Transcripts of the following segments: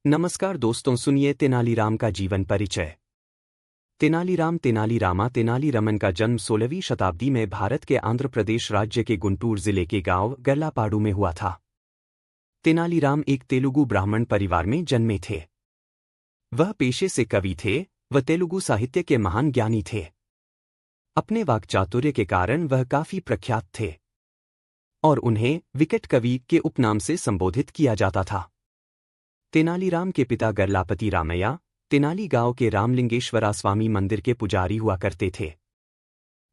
नमस्कार दोस्तों, सुनिए तेनालीराम का जीवन परिचय। तेनालीराम तेनाली रमन का जन्म 16वीं शताब्दी में भारत के आंध्र प्रदेश राज्य के गुंटूर जिले के गांव गर्लापाडू में हुआ था। तेनालीराम एक तेलुगु ब्राह्मण परिवार में जन्मे थे। वह पेशे से कवि थे। वह तेलुगु साहित्य के महान ज्ञानी थे। अपने वाक्चातुर्य के कारण वह काफी प्रख्यात थे और उन्हें विकट कवि के उपनाम से संबोधित किया जाता था। तेनालीराम के पिता गर्लापति रामैया तेनाली गांव के रामलिंगेश्वरा स्वामी मंदिर के पुजारी हुआ करते थे।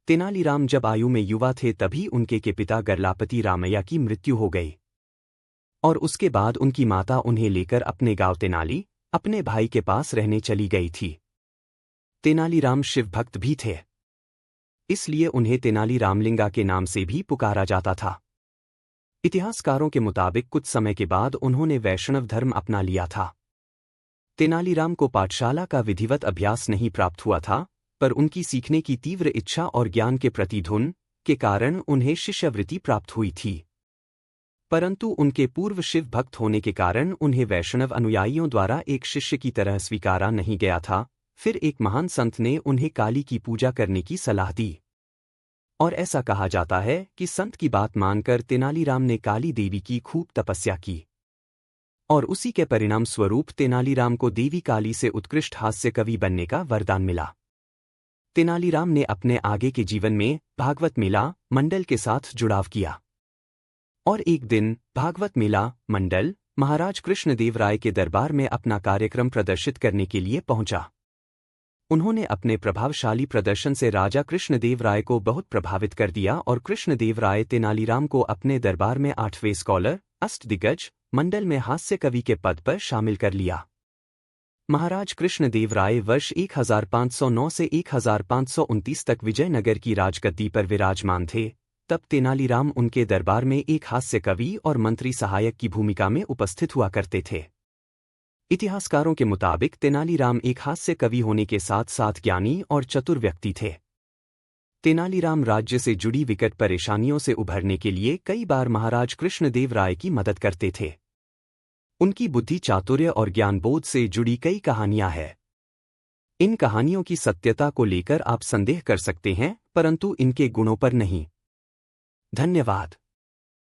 तेनालीराम जब आयु में युवा थे तभी उनके के पिता गर्लापति रामैया की मृत्यु हो गई और उसके बाद उनकी माता उन्हें लेकर अपने गांव तेनाली अपने भाई के पास रहने चली गई थी। तेनालीराम शिव भक्त भी थे, इसलिए उन्हें तेनाली रामलिंगा के नाम से भी पुकारा जाता था। इतिहासकारों के मुताबिक कुछ समय के बाद उन्होंने वैष्णव धर्म अपना लिया था। तेनालीराम को पाठशाला का विधिवत अभ्यास नहीं प्राप्त हुआ था, पर उनकी सीखने की तीव्र इच्छा और ज्ञान के प्रति धुन के कारण उन्हें शिष्यवृत्ति प्राप्त हुई थी। परंतु उनके पूर्व शिव भक्त होने के कारण उन्हें वैष्णव अनुयायियों द्वारा एक शिष्य की तरह स्वीकारा नहीं गया था। फिर एक महान संत ने उन्हें काली की पूजा करने की सलाह दी और ऐसा कहा जाता है कि संत की बात मानकर तेनालीराम ने काली देवी की खूब तपस्या की और उसी के परिणाम स्वरूप तेनालीराम को देवी काली से उत्कृष्ट हास्य कवि बनने का वरदान मिला। तेनालीराम ने अपने आगे के जीवन में भागवत मेला मंडल के साथ जुड़ाव किया और एक दिन भागवत मेला मंडल महाराज कृष्णदेव राय के दरबार में अपना कार्यक्रम प्रदर्शित करने के लिए पहुंचा। उन्होंने अपने प्रभावशाली प्रदर्शन से राजा कृष्णदेव राय को बहुत प्रभावित कर दिया और कृष्णदेव राय तेनालीराम को अपने दरबार में 8वें स्कॉलर अष्टदिग्गज मंडल में हास्य कवि के पद पर शामिल कर लिया। महाराज कृष्णदेव राय वर्ष 1509 से 1529 तक विजयनगर की राजगद्दी पर विराजमान थे। तब तेनालीराम उनके दरबार में एक हास्य कवि और मंत्री सहायक की भूमिका में उपस्थित हुआ करते थे। इतिहासकारों के मुताबिक तेनालीराम एक हास्य कवि होने के साथ साथ ज्ञानी और चतुर व्यक्ति थे। तेनालीराम राज्य से जुड़ी विकट परेशानियों से उभरने के लिए कई बार महाराज कृष्णदेव राय की मदद करते थे। उनकी बुद्धि चातुर्य और ज्ञानबोध से जुड़ी कई कहानियां हैं। इन कहानियों की सत्यता को लेकर आप संदेह कर सकते हैं, परंतु इनके गुणों पर नहीं। धन्यवाद।